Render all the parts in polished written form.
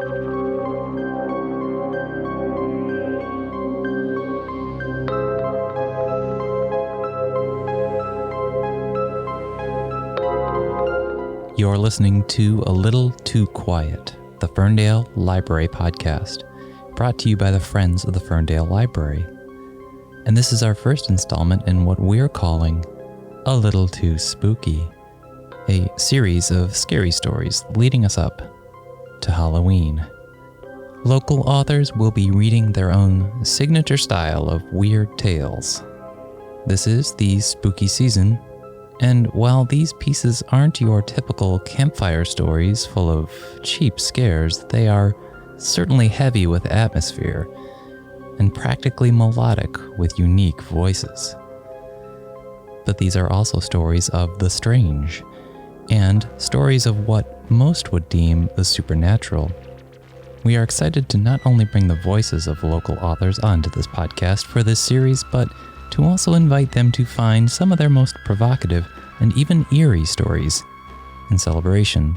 You're listening to A Little Too Quiet, the Ferndale Library podcast, brought to you by the Friends of the Ferndale Library. And this is our first installment in what we're calling A Little Too Spooky, a series of scary stories leading us up to Halloween. Local authors will be reading their own signature style of weird tales. This is the spooky season, and while these pieces aren't your typical campfire stories full of cheap scares, they are certainly heavy with atmosphere and practically melodic with unique voices. But these are also stories of the strange, and stories of what most would deem the supernatural. We are excited to not only bring the voices of local authors onto this podcast for this series, but to also invite them to find some of their most provocative and even eerie stories in celebration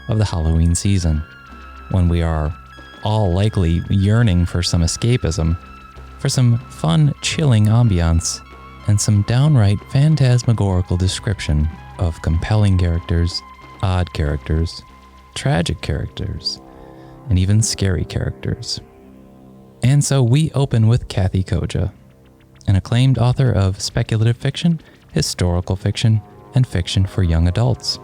of the Halloween season, when we are all likely yearning for some escapism, for some fun, chilling ambiance, and some downright phantasmagorical description of compelling characters, odd characters, tragic characters, and even scary characters. And so we open with Kathe Koja, an acclaimed author of speculative fiction, historical fiction, and fiction for young adults,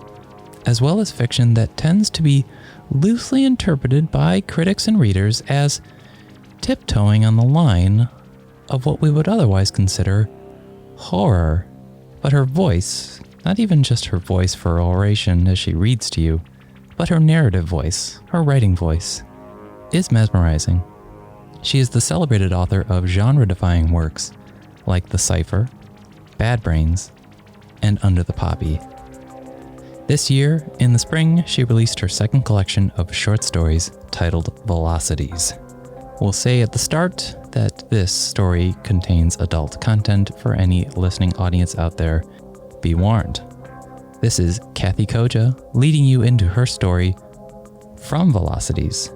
as well as fiction that tends to be loosely interpreted by critics and readers as tiptoeing on the line of what we would otherwise consider horror. But her voice, not even just her voice for oration as she reads to you, but her narrative voice, her writing voice, is mesmerizing. She is the celebrated author of genre-defying works like The Cipher, Bad Brains, and Under the Poppy. This year, in the spring, she released her second collection of short stories titled Velocities. We'll say at the start that this story contains adult content for any listening audience out there. Be warned. This is Kathe Koja leading you into her story from Velocities.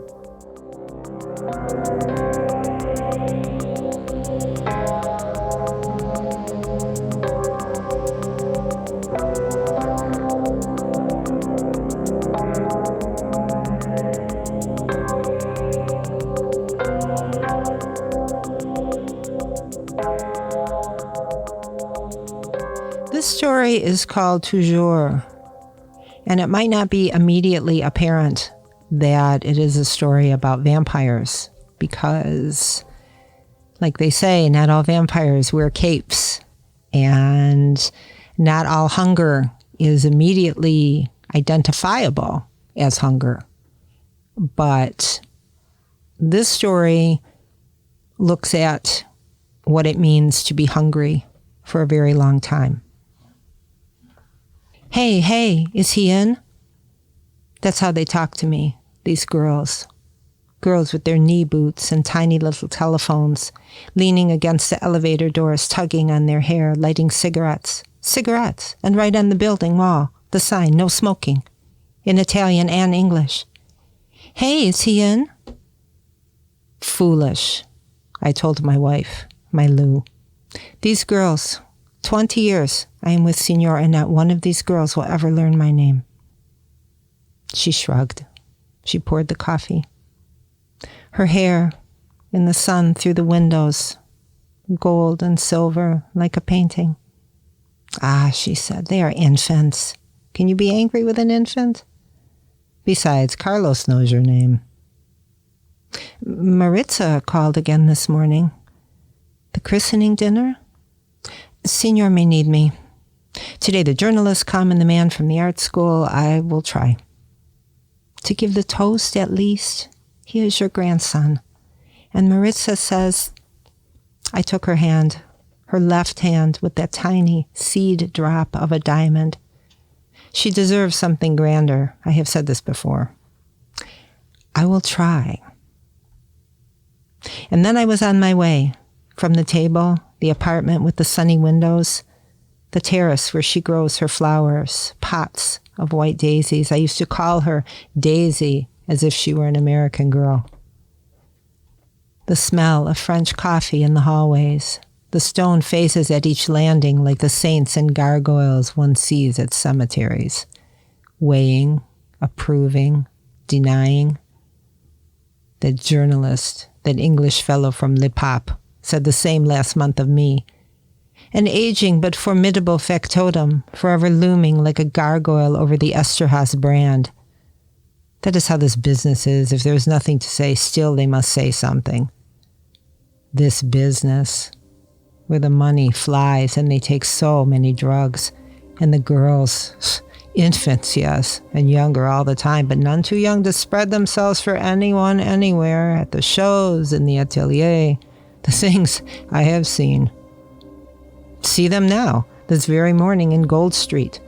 This story is called Conjure, and it might not be immediately apparent that it is a story about vampires because, like they say, not all vampires wear capes, and not all hunger is immediately identifiable as hunger. But this story looks at what it means to be hungry for a very long time. Hey, is he in? That's how they talk to me, these girls. Girls with their knee boots and tiny little telephones, leaning against the elevator doors, tugging on their hair, lighting cigarettes. Cigarettes, and right on the building wall, the sign, no smoking, in Italian and English. Hey, is he in? Foolish, I told my wife, my Lou. These girls, 20 years I am with Signor, and not one of these girls will ever learn my name. She shrugged. She poured the coffee. Her hair, in the sun through the windows, gold and silver like a painting. Ah, she said, they are infants. Can you be angry with an infant? Besides, Carlos knows your name. Maritza called again this morning. The christening dinner? Signor may need me. Today the journalists come and the man from the art school. I will try. To give the toast at least. He is your grandson. And Maritza says, I took her hand, her left hand with that tiny seed drop of a diamond. She deserves something grander. I have said this before. I will try. And then I was on my way from the table, the apartment with the sunny windows, the terrace where she grows her flowers, pots of white daisies. I used to call her Daisy as if she were an American girl. The smell of French coffee in the hallways, the stone faces at each landing like the saints and gargoyles one sees at cemeteries, weighing, approving, denying. That journalist, that English fellow from Le Pape, said the same last month of me. An aging but formidable factotum, forever looming like a gargoyle over the Esterhazy brand. That is how this business is. If there is nothing to say, still they must say something. This business, where the money flies and they take so many drugs, and the girls, infants, yes, and younger all the time, but none too young to spread themselves for anyone anywhere, at the shows, in the atelier, the things I have seen. See them now, this very morning in Gold Street,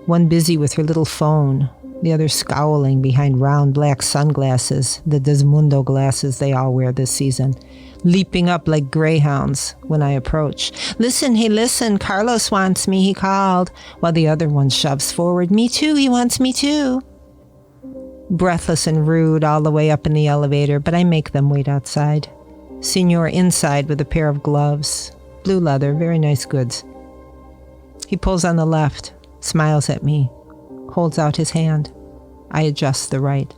one busy with her little phone, the other scowling behind round black sunglasses, the Desmundo glasses they all wear this season, leaping up like greyhounds when I approach. Listen, hey, listen, Carlos wants me, he called, while the other one shoves forward. Me too, he wants me too. Breathless and rude all the way up in the elevator, but I make them wait outside. Signor inside with a pair of gloves, blue leather, very nice goods. He pulls on the left, smiles at me, holds out his hand. I adjust the right.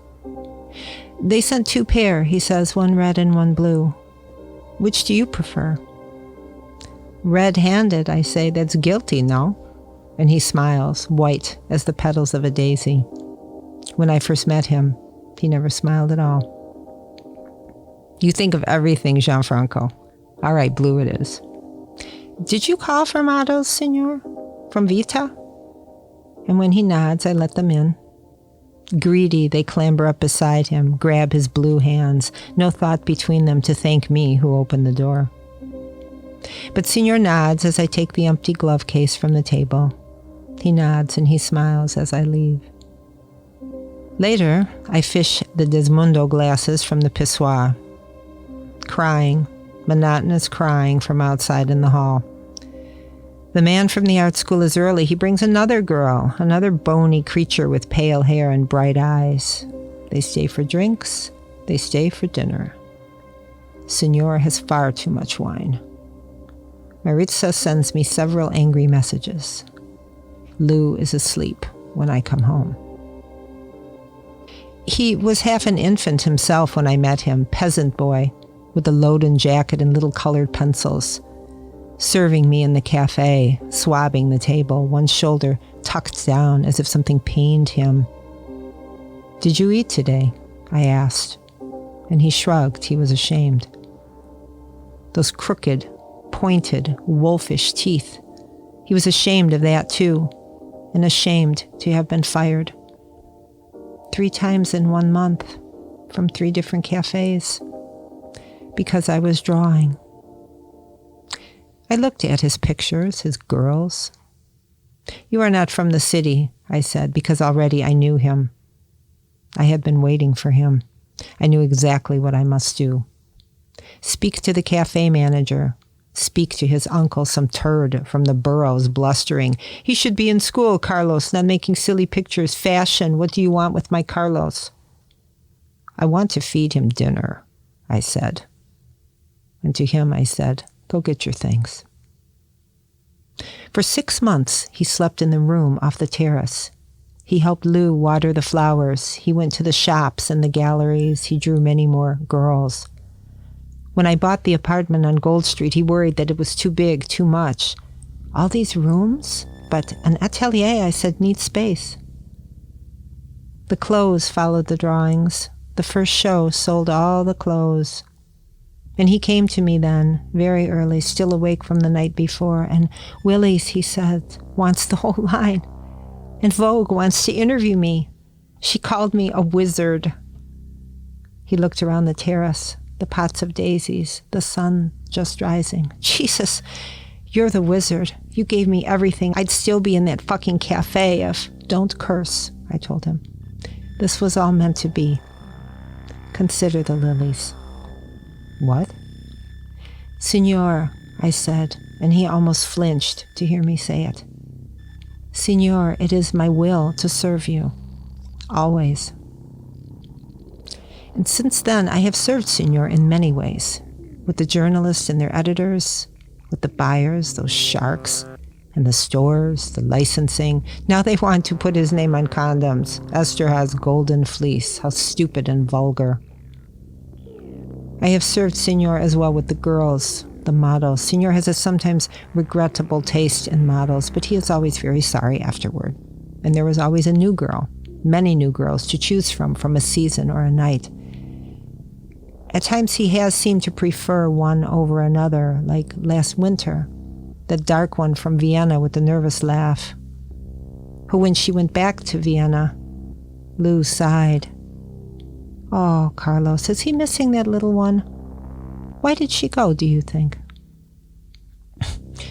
They sent 2 pair, he says, one red and one blue. Which do you prefer? Red-handed, I say, that's guilty, no? And he smiles, white as the petals of a daisy. When I first met him, he never smiled at all. You think of everything, Gianfranco. All right, blue it is. Did you call for models, Signor? From Vita? And when he nods, I let them in. Greedy, they clamber up beside him, grab his blue hands, no thought between them to thank me who opened the door. But Signor nods as I take the empty glove case from the table. He nods and he smiles as I leave. Later, I fish the Desmundo glasses from the pissoir. Crying, monotonous crying from outside in the hall. The man from the art school is early. He brings another girl, another bony creature with pale hair and bright eyes. They stay for drinks. They stay for dinner. Signor has far too much wine. Maritza sends me several angry messages. Lou is asleep when I come home. He was half an infant himself when I met him, peasant boy, with a loden jacket and little colored pencils. Serving me in the cafe, swabbing the table, one shoulder tucked down as if something pained him. Did you eat today? I asked, and he shrugged. He was ashamed. Those crooked, pointed, wolfish teeth. He was ashamed of that too, and ashamed to have been fired. 3 times in 1 month, from 3 different cafes, because I was drawing. I looked at his pictures, his girls. You are not from the city, I said, because already I knew him. I had been waiting for him. I knew exactly what I must do. Speak to the cafe manager. Speak to his uncle, some turd from the boroughs, blustering. He should be in school, Carlos, not making silly pictures. Fashion, what do you want with my Carlos? I want to feed him dinner, I said. And to him I said, go get your things. For 6 months, he slept in the room off the terrace. He helped Lou water the flowers. He went to the shops and the galleries. He drew many more girls. When I bought the apartment on Gold Street, he worried that it was too big, too much. All these rooms? But an atelier, I said, needs space. The clothes followed the drawings. The first show sold all the clothes. And he came to me then, very early, still awake from the night before, and Willie's, he said, wants the whole line. And Vogue wants to interview me. She called me a wizard. He looked around the terrace, the pots of daisies, the sun just rising. Jesus, you're the wizard. You gave me everything. I'd still be in that fucking cafe if... Don't curse, I told him. This was all meant to be. Consider the lilies. What? Signor, I said, and he almost flinched to hear me say it. Signor, it is my will to serve you. Always. And since then, I have served Senor in many ways. With the journalists and their editors, with the buyers, those sharks, and the stores, the licensing. Now they want to put his name on condoms. Esther has golden fleece. How stupid and vulgar. I have served Senor as well with the girls, the models. Senor has a sometimes regrettable taste in models, but he is always very sorry afterward. And there was always a new girl, many new girls to choose from a season or a night. At times he has seemed to prefer one over another, like last winter, the dark one from Vienna with the nervous laugh, who when she went back to Vienna, Lou sighed. Oh, Carlos, is he missing that little one? Why did she go, do you think?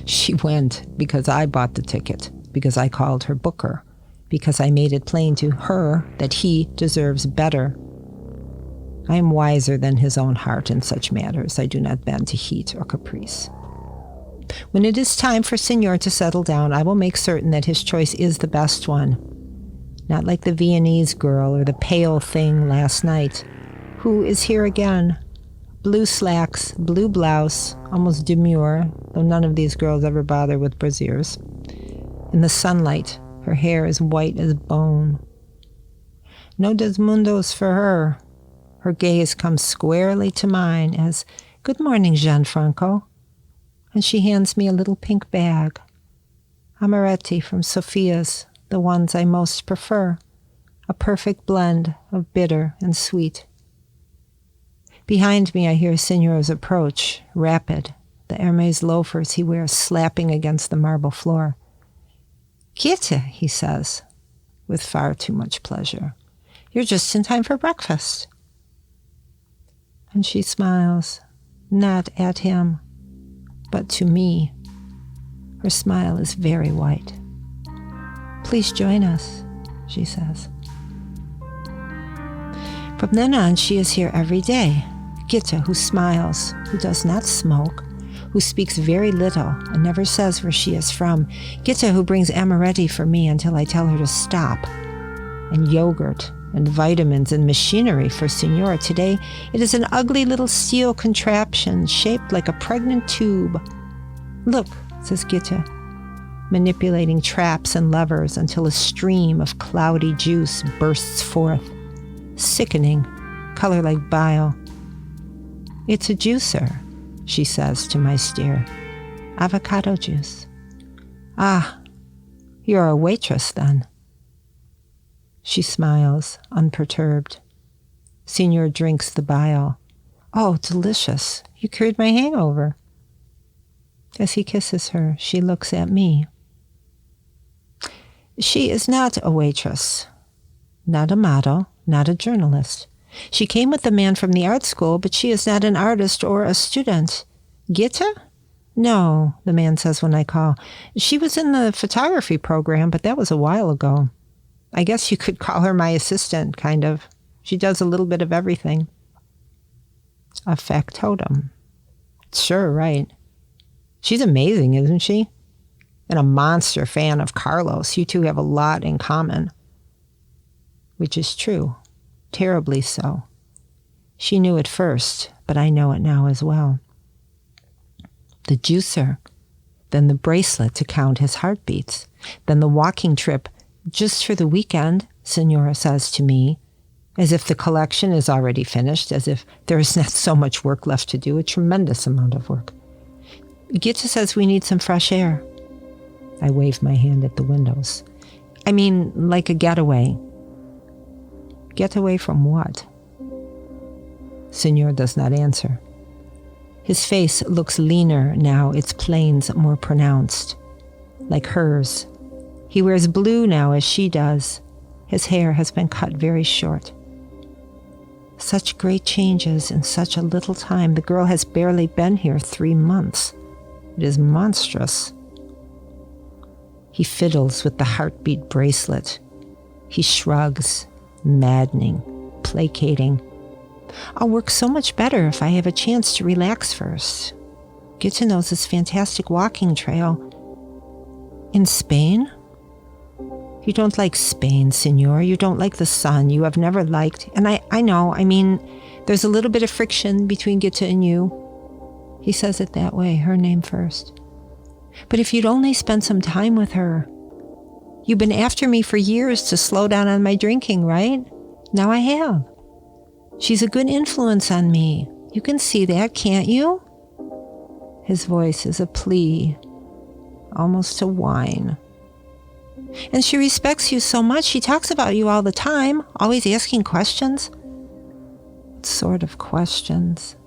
She went because I bought the ticket, because I called her booker, because I made it plain to her that he deserves better. I am wiser than his own heart in such matters. I do not bend to heat or caprice. When it is time for Senor to settle down, I will make certain that his choice is the best one. Not like the Viennese girl or the pale thing last night, who is here again. Blue slacks, blue blouse, almost demure, though none of these girls ever bother with brasiers. In the sunlight, her hair is white as bone. No desmundos for her. Her gaze comes squarely to mine as, "Good morning, Gianfranco." And she hands me a little pink bag. Amaretti from Sophia's, the ones I most prefer. A perfect blend of bitter and sweet. Behind me I hear Senor's approach, rapid, the Hermes loafers he wears slapping against the marble floor. "Kathe," he says, with far too much pleasure. "You're just in time for breakfast." And she smiles, not at him, but to me. Her smile is very white. "Please join us," she says. From then on, she is here every day. Kathe, who smiles, who does not smoke, who speaks very little and never says where she is from. Kathe, who brings amaretti for me until I tell her to stop. And yogurt and vitamins and machinery for Senor. Today, it is an ugly little steel contraption shaped like a pregnant tube. "Look," says Kathe, manipulating traps and levers until a stream of cloudy juice bursts forth. Sickening, color like bile. "It's a juicer," she says to my stare. "Avocado juice." "Ah, you're a waitress then." She smiles, unperturbed. Senor drinks the bile. "Oh, delicious. You cured my hangover." As he kisses her, she looks at me. She is not a waitress, not a model, not a journalist. She came with the man from the art school, but she is not an artist or a student. Kathe? "No," the man says when I call. "She was in the photography program, but that was a while ago. I guess you could call her my assistant, kind of. She does a little bit of everything." A factotum. Sure, right. She's amazing, isn't she? And a monster fan of Carlos. You two have a lot in common. Which is true. Terribly so. She knew it first, but I know it now as well. The juicer, then the bracelet to count his heartbeats, then the walking trip just for the weekend, Senora says to me, as if the collection is already finished, as if there is not so much work left to do, a tremendous amount of work. Kathe says we need some fresh air. I wave my hand at the windows. I mean, like a getaway. Getaway from what? Senor does not answer. His face looks leaner now, its planes more pronounced, like hers. He wears blue now as she does. His hair has been cut very short. Such great changes in such a little time. The girl has barely been here 3 months. It is monstrous. He fiddles with the heartbeat bracelet. He shrugs, maddening, placating. "I'll work so much better if I have a chance to relax first. Kathe knows this fantastic walking trail." "In Spain?" You don't like Spain, Senor. You don't like the sun. You have never liked. And I know, there's a little bit of friction between Gitta and you. He says it that way, her name first. But if you'd only spend some time with her. You've been after me for years to slow down on my drinking, right? Now I have. She's a good influence on me. You can see that, can't you? His voice is a plea, almost a whine. And she respects you so much. She talks about you all the time, always asking questions. What sort of questions?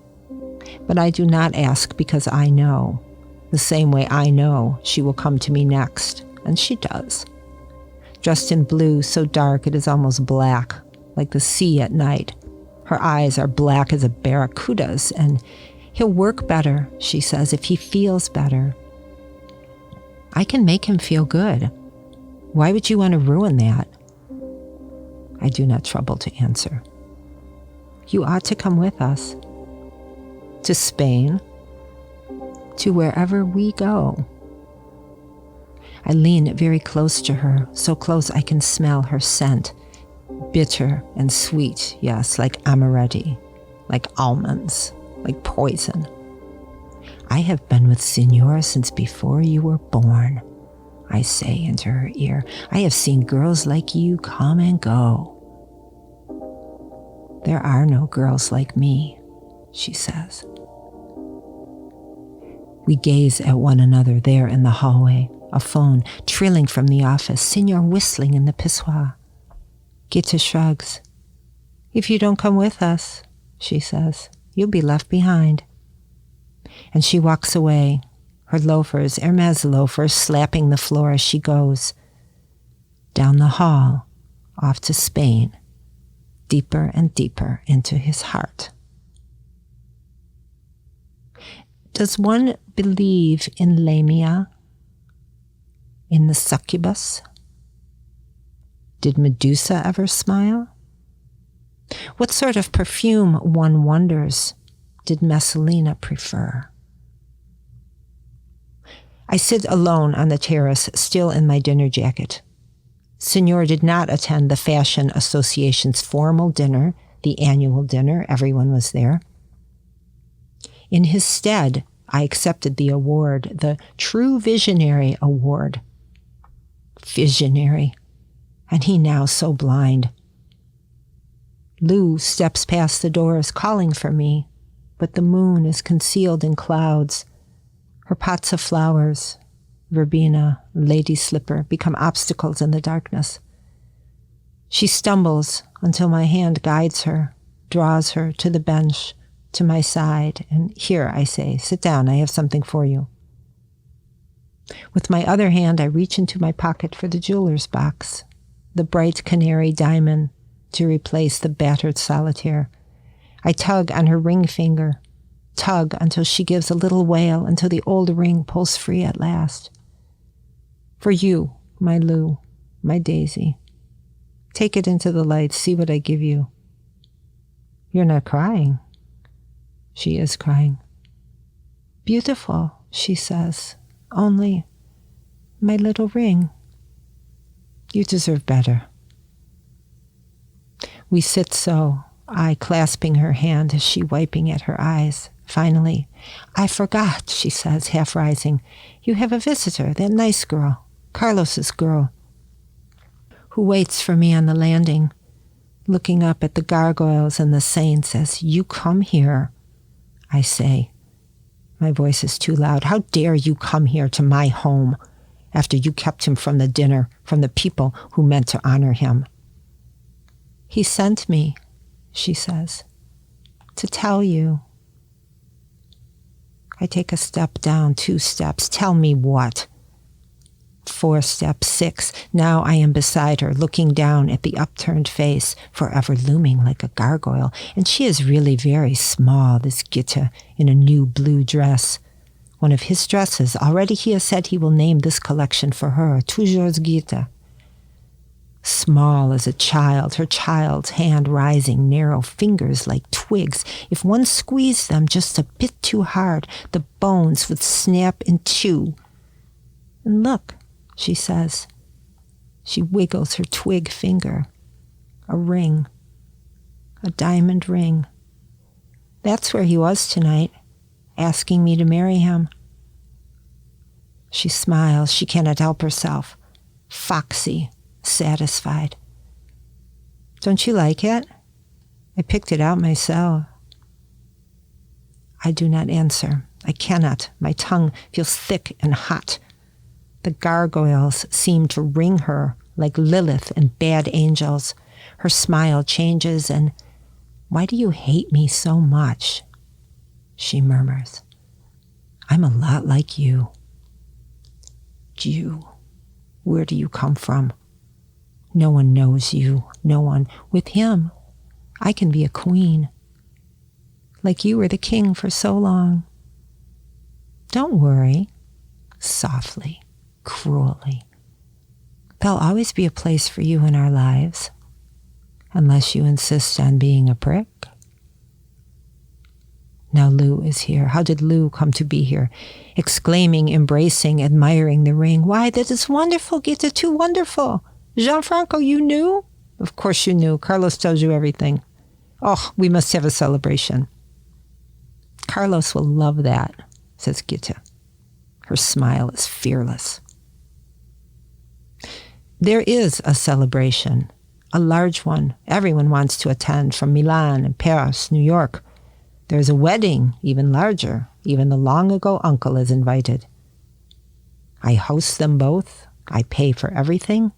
But I do not ask because I know. The same way I know she will come to me next. And she does. Dressed in blue, so dark it is almost black, like the sea at night. Her eyes are black as a barracuda's, and he'll work better, she says, if he feels better. I can make him feel good. Why would you want to ruin that? I do not trouble to answer. You ought to come with us. To Spain. To wherever we go. I lean very close to her, so close I can smell her scent. Bitter and sweet, yes, like amaretti, like almonds, like poison. I have been with Senor since before you were born, I say into her ear. I have seen girls like you come and go. There are no girls like me, she says. We gaze at one another there in the hallway, a phone trilling from the office, Senor whistling in the pissoir. Gitta shrugs. If you don't come with us, she says, you'll be left behind. And she walks away, her loafers, Hermes loafers, slapping the floor as she goes. Down the hall, off to Spain, deeper and deeper into his heart. Does one believe in Lamia? In the succubus? Did Medusa ever smile? What sort of perfume, one wonders, did Messalina prefer? I sit alone on the terrace, still in my dinner jacket. Senor did not attend the Fashion Association's formal dinner, the annual dinner. Everyone was there. In his stead, I accepted the award, the True Visionary Award. Visionary. And he now so blind. Lou steps past the doors, calling for me, but the moon is concealed in clouds. Her pots of flowers, verbena, lady slipper, become obstacles in the darkness. She stumbles until my hand guides her, draws her to the bench, to my side, and here, I say, sit down, I have something for you. With my other hand, I reach into my pocket for the jeweler's box, the bright canary diamond to replace the battered solitaire. I tug on her ring finger, tug until she gives a little wail, until the old ring pulls free at last. For you, my Lou, my daisy. Take it into the light, see what I give you. You're not crying. She is crying. Beautiful, she says, only my little ring. You deserve better. We sit so, I clasping her hand as she wiping at her eyes. Finally, I forgot, she says, half rising. You have a visitor, that nice girl, Carlos's girl, who waits for me on the landing, looking up at the gargoyles and the saints as you come here. I say, my voice is too loud. How dare you come here to my home after you kept him from the dinner, from the people who meant to honor him? He sent me, she says, to tell you. I take a step down, 2 steps. Tell me what? 4 steps, 6. Now I am beside her, looking down at the upturned face, forever looming like a gargoyle. And she is really very small, this Gitta, in a new blue dress. One of his dresses. Already he has said he will name this collection for her, Toujours Gitta. Small as a child, her child's hand rising, narrow fingers like twigs. If one squeezed them just a bit too hard, the bones would snap in two. And look, she says. She wiggles her twig finger. A ring. A diamond ring. That's where he was tonight, asking me to marry him. She smiles. She cannot help herself. Foxy, satisfied. Don't you like it? I picked it out myself. I do not answer. I cannot. My tongue feels thick and hot. The gargoyles seem to ring her like Lilith and bad angels. Her smile changes and, "Why do you hate me so much?" She murmurs. "I'm a lot like you." You. Where do you come from? No one knows you. No one. With him, I can be a queen. Like you were the king for so long. Don't worry. Softly, cruelly. There'll always be a place for you in our lives, unless you insist on being a prick. Now Lou is here. How did Lou come to be here? Exclaiming, embracing, admiring the ring. Why, that is wonderful, Gita, too wonderful. Gianfranco, you knew? Of course you knew. Carlos tells you everything. Oh, we must have a celebration. Carlos will love that, says Gita. Her smile is fearless. There is a celebration, a large one. Everyone wants to attend, from Milan and Paris, New York. There's a wedding, even larger. Even the long-ago uncle is invited. I host them both. I pay for everything.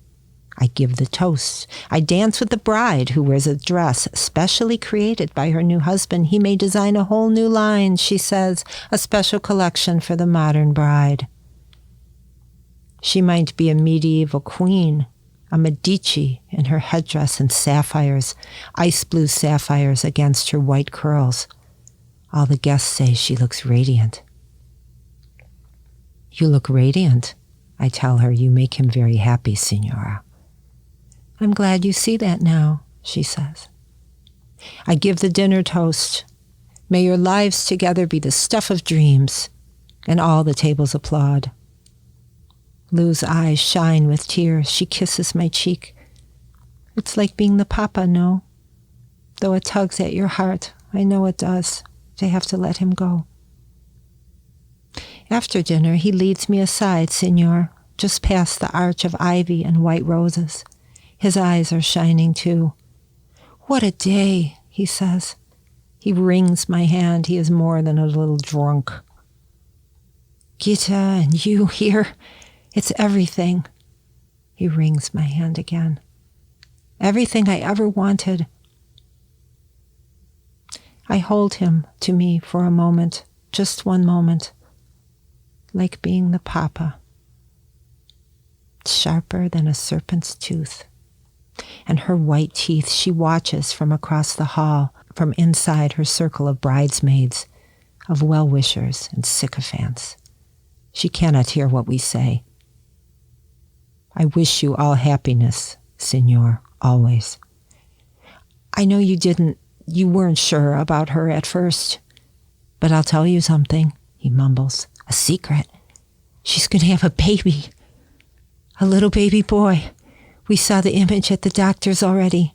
I give the toast. I dance with the bride, who wears a dress specially created by her new husband. He may design a whole new line, she says, a special collection for the modern bride. She might be a medieval queen, a Medici in her headdress and sapphires, ice blue sapphires against her white curls. All the guests say she looks radiant. You look radiant, I tell her. You make him very happy, Signora. I'm glad you see that now, she says. I give the dinner toast. May your lives together be the stuff of dreams. And all the tables applaud. Lou's eyes shine with tears. She kisses my cheek. It's like being the papa, no? Though it tugs at your heart, I know it does. To have to let him go. After dinner, he leads me aside, Signor, just past the arch of ivy and white roses. His eyes are shining too. What a day, he says. He wrings my hand. He is more than a little drunk. Gita and you here, it's everything. He wrings my hand again. Everything I ever wanted. I hold him to me for a moment, just one moment, like being the papa. Sharper than a serpent's tooth. And her white teeth she watches from across the hall, from inside her circle of bridesmaids, of well-wishers and sycophants. She cannot hear what we say. I wish you all happiness, Signor, always. I know you weren't sure about her at first, but I'll tell you something, he mumbles. A secret. She's going to have a baby. A little baby boy. We saw the image at the doctor's already.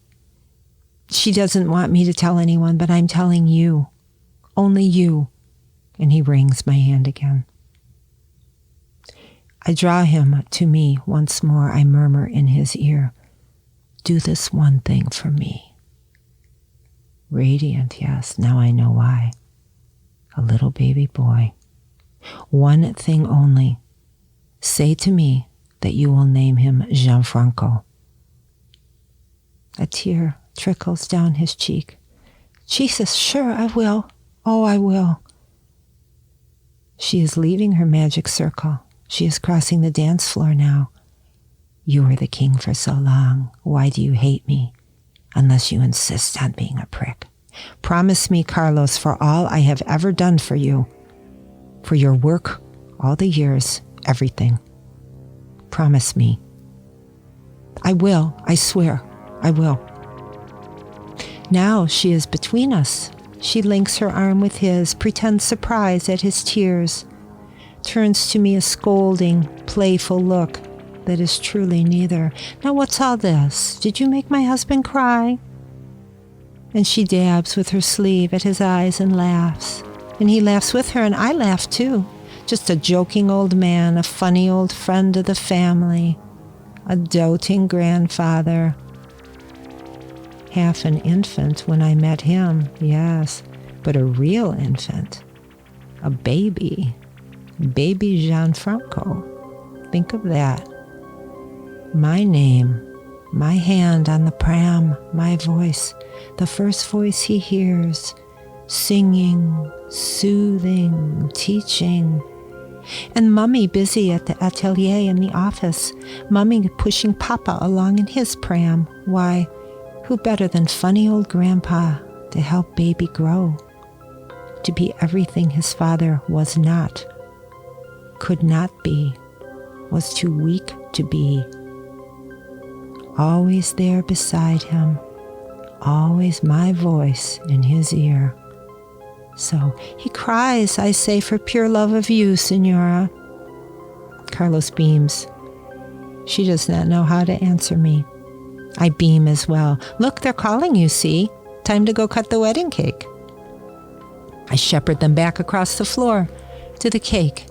She doesn't want me to tell anyone, but I'm telling you. Only you. And he wrings my hand again. I draw him to me once more. I murmur in his ear, do this one thing for me. Radiant, yes, now I know why. A little baby boy. One thing only. Say to me that you will name him Gianfranco. A tear trickles down his cheek. Jesus, sure, I will. Oh, I will. She is leaving her magic circle. She is crossing the dance floor now. You were the king for so long. Why do you hate me? Unless you insist on being a prick. Promise me, Carlos, for all I have ever done for you. For your work, all the years, everything. Promise me. I will, I swear, I will. Now she is between us. She links her arm with his, pretends surprise at his tears, turns to me a scolding, playful look. that is truly neither. Now what's all this? Did you make my husband cry? And she dabs with her sleeve at his eyes and laughs. And he laughs with her, and I laugh too. Just a joking old man, a funny old friend of the family, a doting grandfather. Half an infant when I met him, yes, but a real infant. A baby. Baby Gianfranco. Think of that. My name, my hand on the pram, my voice, the first voice he hears, singing, soothing, teaching. And Mummy busy at the atelier in the office, Mummy pushing Papa along in his pram. Why, who better than funny old Grandpa to help baby grow? To be everything his father was not, could not be, was too weak to be. Always there beside him, always my voice in his ear. So he cries, I say, for pure love of you, Senora. Carlos beams. She does not know how to answer me. I beam as well. Look, they're calling you, see? Time to go cut the wedding cake. I shepherd them back across the floor to the cake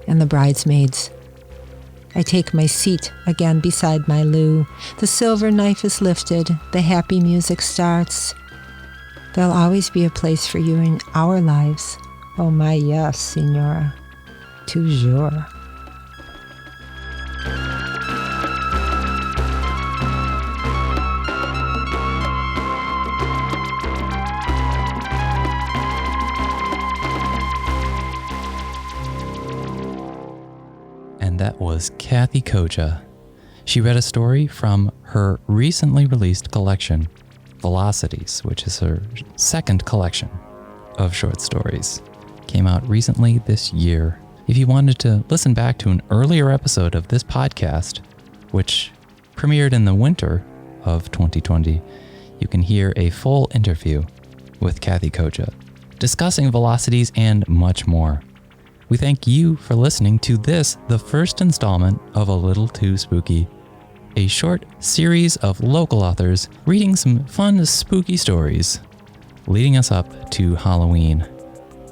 and the bridesmaids. I take my seat again beside my Lou. The silver knife is lifted. The happy music starts. There'll always be a place for you in our lives. Oh my, yes, Senora. Toujours. And that was Kathe Koja. She read a story from her recently released collection, Velocities, which is her second collection of short stories. Came out recently this year. If you wanted to listen back to an earlier episode of this podcast, which premiered in the winter of 2020, you can hear a full interview with Kathe Koja, discussing Velocities and much more. We thank you for listening to this, the first installment of A Little Too Spooky, a short series of local authors reading some fun, spooky stories, leading us up to Halloween.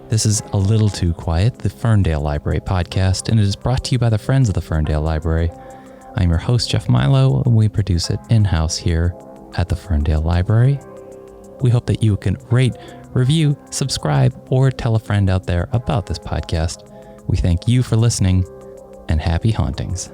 This is A Little Too Quiet, the Ferndale Library podcast, and it is brought to you by the Friends of the Ferndale Library. I'm your host, Jeff Milo, and we produce it in-house here at the Ferndale Library. We hope that you can rate, review, subscribe, or tell a friend out there about this podcast. We thank you for listening, and happy hauntings.